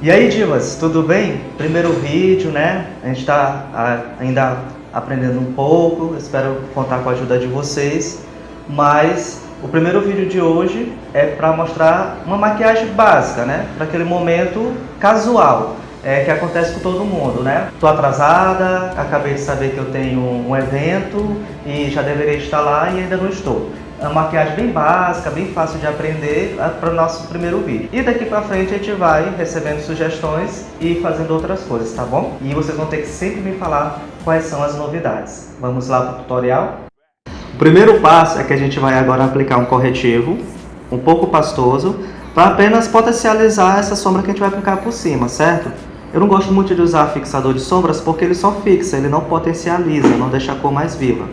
E aí, divas, tudo bem? Primeiro vídeo, né? A gente está ainda aprendendo um pouco, espero contar com a ajuda de vocês. Mas o primeiro vídeo de hoje é para mostrar uma maquiagem básica, né? Para aquele momento casual, que acontece com todo mundo, né? Tô atrasada, acabei de saber que eu tenho um evento e já deveria estar lá e ainda não estou. É uma maquiagem bem básica, bem fácil de aprender para o nosso primeiro vídeo. E daqui para frente a gente vai recebendo sugestões e fazendo outras coisas, tá bom? E vocês vão ter que sempre me falar quais são as novidades. Vamos lá para o tutorial? O primeiro passo é que a gente vai agora aplicar um corretivo um pouco pastoso para apenas potencializar essa sombra que a gente vai aplicar por cima, certo? Eu não gosto muito de usar fixador de sombras porque ele só fixa, ele não potencializa, não deixa a cor mais viva.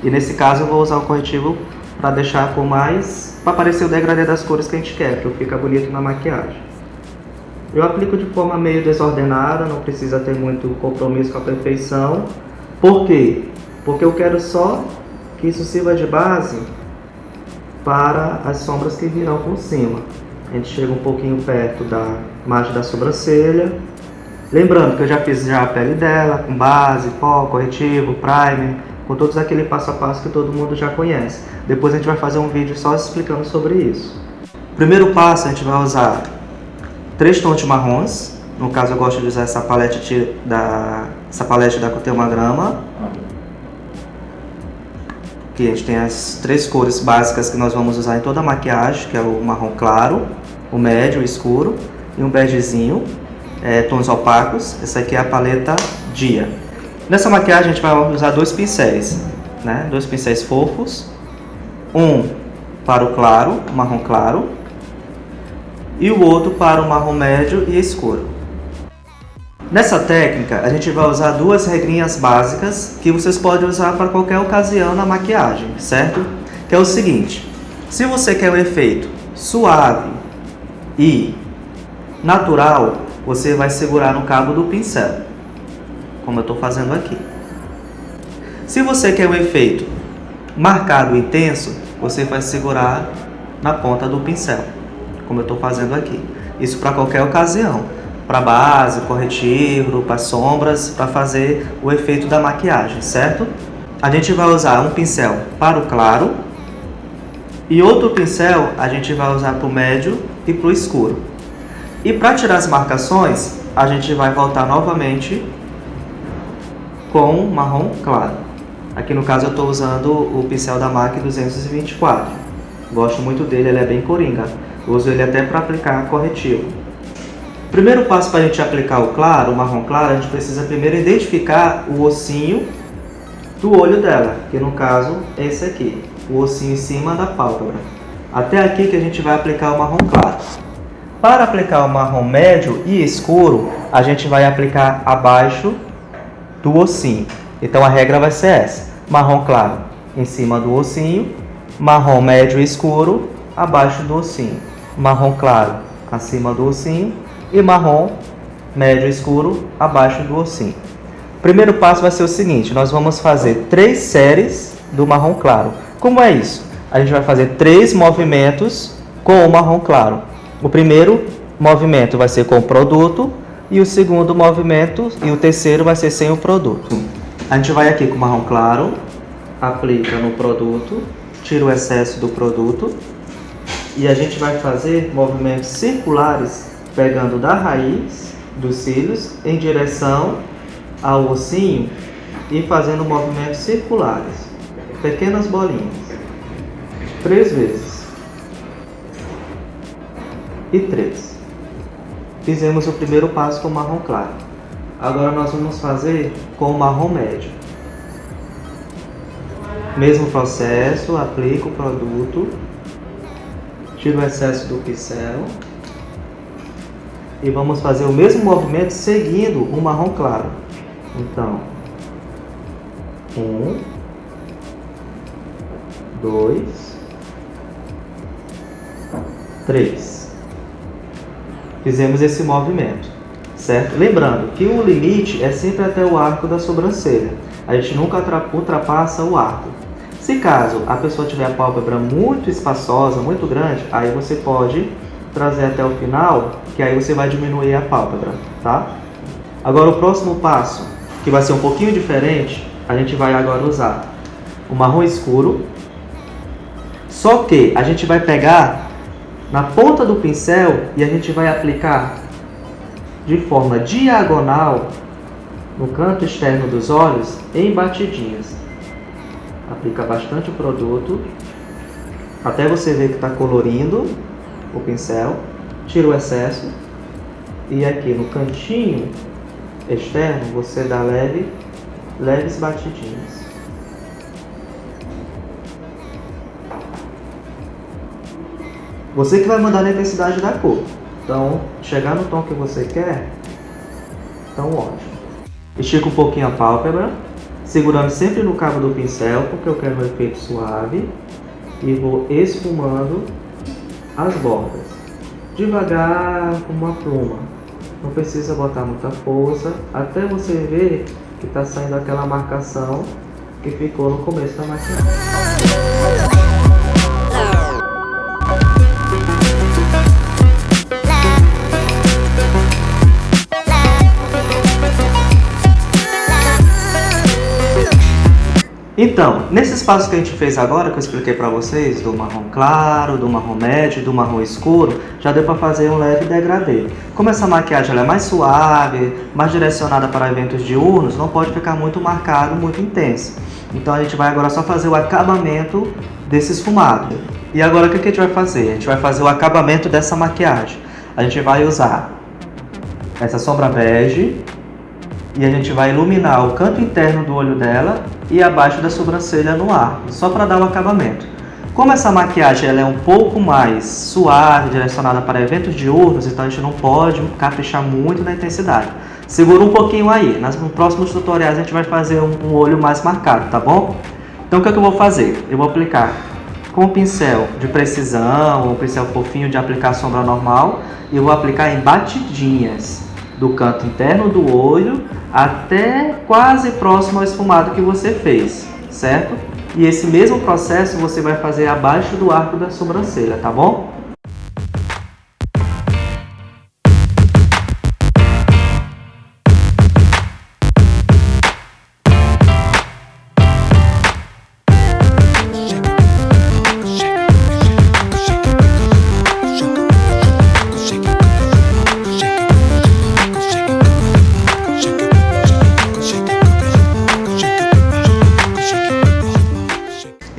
E nesse caso eu vou usar o corretivo para deixar a cor mais, para aparecer o degradê das cores que a gente quer, que fica bonito na maquiagem. Eu aplico de forma meio desordenada, não precisa ter muito compromisso com a perfeição. Por quê? Porque eu quero só que isso sirva de base para as sombras que virão por cima. A gente chega um pouquinho perto da margem da sobrancelha. Lembrando que eu já fiz a pele dela, com base, pó, corretivo, primer, com todos aquele passo a passo que todo mundo já conhece. Depois a gente vai fazer um vídeo só explicando sobre isso. Primeiro passo, a gente vai usar 3 tons de marrons. No caso eu gosto de usar essa palete da Cotema Grama. Aqui a gente tem as 3 cores básicas que nós vamos usar em toda a maquiagem, que é o marrom claro, o médio, o escuro e um begezinho, tons opacos. Essa aqui é a paleta Dia. Nessa maquiagem a gente vai usar 2 pincéis, né? 2 pincéis fofos, um para o claro, marrom claro, e o outro para o marrom médio e escuro. Nessa técnica a gente vai usar 2 regrinhas básicas que vocês podem usar para qualquer ocasião na maquiagem, certo? Que é o seguinte: se você quer um efeito suave e natural, você vai segurar no cabo do pincel, como eu estou fazendo aqui. Se você quer um efeito marcado e intenso, você vai segurar na ponta do pincel, como eu estou fazendo aqui. Isso para qualquer ocasião, para base, corretivo, para sombras, para fazer o efeito da maquiagem, certo? A gente vai usar um pincel para o claro e outro pincel a gente vai usar para o médio e para o escuro. E para tirar as marcações, a gente vai voltar novamente com marrom claro. Aqui no caso eu estou usando o pincel da MAC 224. Gosto muito dele, ele é bem coringa. Eu uso ele até para aplicar corretivo. Primeiro passo para a gente aplicar o claro, o marrom claro, a gente precisa primeiro identificar o ossinho do olho dela, que no caso é esse aqui, o ossinho em cima da pálpebra. Até aqui que a gente vai aplicar o marrom claro. Para aplicar o marrom médio e escuro, a gente vai aplicar abaixo do ossinho. Então a regra vai ser essa: marrom claro em cima do ossinho, marrom médio e escuro abaixo do ossinho, marrom claro acima do ossinho e marrom médio e escuro abaixo do ossinho. O primeiro passo vai ser o seguinte: nós vamos fazer 3 séries do marrom claro. Como é isso? A gente vai fazer 3 movimentos com o marrom claro. O primeiro movimento vai ser com o produto, e o segundo movimento e o terceiro vai ser sem o produto. A gente vai aqui com o marrom claro, aplica no produto, tira o excesso do produto e a gente vai fazer movimentos circulares pegando da raiz dos cílios em direção ao ossinho e fazendo movimentos circulares, pequenas bolinhas, 3 vezes e 3. Fizemos o primeiro passo com o marrom claro. Agora nós vamos fazer com o marrom médio. Mesmo processo, aplico o produto, tiro o excesso do pincel e vamos fazer o mesmo movimento seguindo o marrom claro. Então, 1, 2, 3. Fizemos esse movimento, certo? Lembrando que o limite é sempre até o arco da sobrancelha. A gente nunca ultrapassa o arco. Se caso a pessoa tiver a pálpebra muito espaçosa, muito grande, aí você pode trazer até o final, que aí você vai diminuir a pálpebra, tá? Agora o próximo passo, que vai ser um pouquinho diferente, a gente vai agora usar o marrom escuro, só que a gente vai pegar na ponta do pincel e a gente vai aplicar de forma diagonal no canto externo dos olhos em batidinhas. Aplica bastante o produto até você ver que está colorindo o pincel, tira o excesso e aqui no cantinho externo você dá leves batidinhas. Você que vai mandar a intensidade da cor. Então, chegar no tom que você quer, então ótimo. Estica um pouquinho a pálpebra, segurando sempre no cabo do pincel, porque eu quero um efeito suave. E vou esfumando as bordas. Devagar, como uma pluma. Não precisa botar muita força, até você ver que está saindo aquela marcação que ficou no começo da maquiagem. Então, nesses passos que a gente fez agora, que eu expliquei para vocês, do marrom claro, do marrom médio, do marrom escuro, já deu para fazer um leve degradê. Como essa maquiagem ela é mais suave, mais direcionada para eventos diurnos, não pode ficar muito marcado, muito intenso. Então a gente vai agora só fazer o acabamento desse esfumado. E agora o que a gente vai fazer? A gente vai fazer o acabamento dessa maquiagem. A gente vai usar essa sombra bege e a gente vai iluminar o canto interno do olho dela e abaixo da sobrancelha no ar, só para dar o acabamento. Como essa maquiagem ela é um pouco mais suave, direcionada para eventos diurnos, então a gente não pode caprichar muito na intensidade. Segura um pouquinho aí, nos próximos tutoriais a gente vai fazer um olho mais marcado, tá bom? Então o que é que eu vou fazer? Eu vou aplicar com o pincel de precisão, ou pincel fofinho de aplicar sombra normal, e eu vou aplicar em batidinhas do canto interno do olho até quase próximo ao esfumado que você fez, certo? E esse mesmo processo você vai fazer abaixo do arco da sobrancelha, tá bom?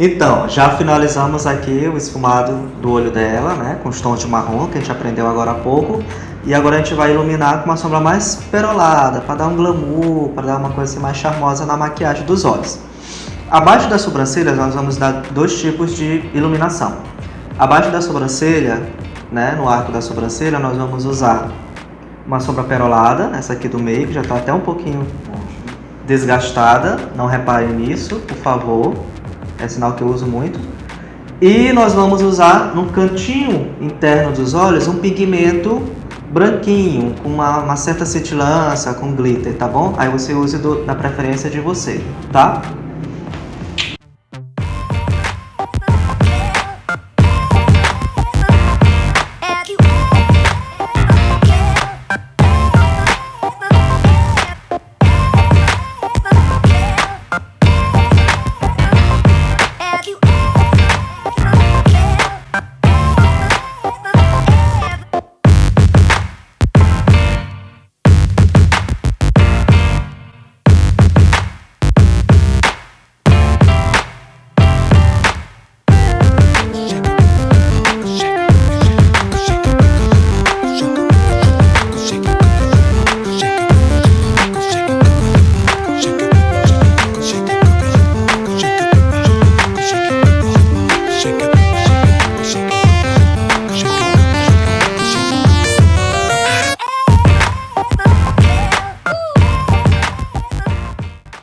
Então, já finalizamos aqui o esfumado do olho dela, né, com os tons de marrom que a gente aprendeu agora há pouco. E agora a gente vai iluminar com uma sombra mais perolada, para dar um glamour, para dar uma coisa assim mais charmosa na maquiagem dos olhos. Abaixo das sobrancelhas nós vamos dar dois tipos de iluminação. Abaixo da sobrancelha, né, no arco da sobrancelha, nós vamos usar uma sombra perolada, essa aqui do meio, que já está até um pouquinho desgastada, não reparem nisso, por favor. É sinal que eu uso muito. E nós vamos usar no cantinho interno dos olhos um pigmento branquinho, com uma certa cintilância, com glitter, tá bom? Aí você use da preferência de você, tá?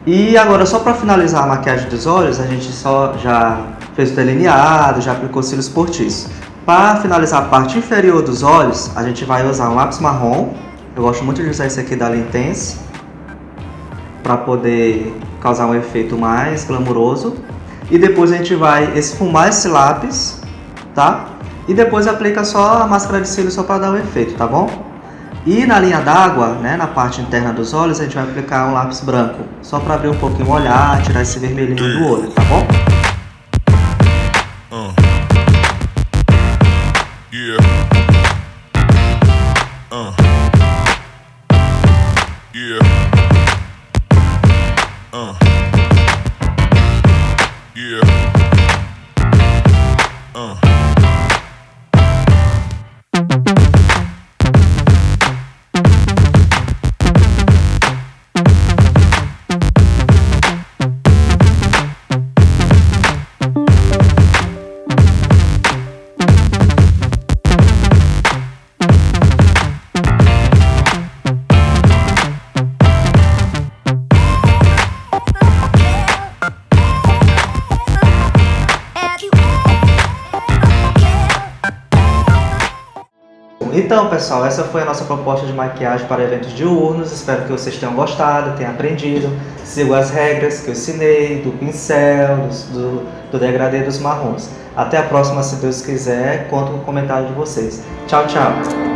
E agora, só para finalizar a maquiagem dos olhos, a gente já fez o delineado, já aplicou cílios postiços. Para finalizar a parte inferior dos olhos, a gente vai usar um lápis marrom. Eu gosto muito de usar esse aqui da Intense, para poder causar um efeito mais glamuroso. E depois a gente vai esfumar esse lápis, tá? E depois aplica só a máscara de cílios só para dar o efeito, tá bom? E na linha d'água, né, na parte interna dos olhos, a gente vai aplicar um lápis branco, só para abrir um pouquinho o olhar, tirar esse vermelhinho do olho, tá bom? Yeah. Yeah. Então, pessoal, essa foi a nossa proposta de maquiagem para eventos diurnos. Espero que vocês tenham gostado, tenham aprendido. Sigam as regras que eu ensinei, do pincel, do degradê dos marrons. Até a próxima, se Deus quiser. Conto com o comentário de vocês. Tchau, tchau!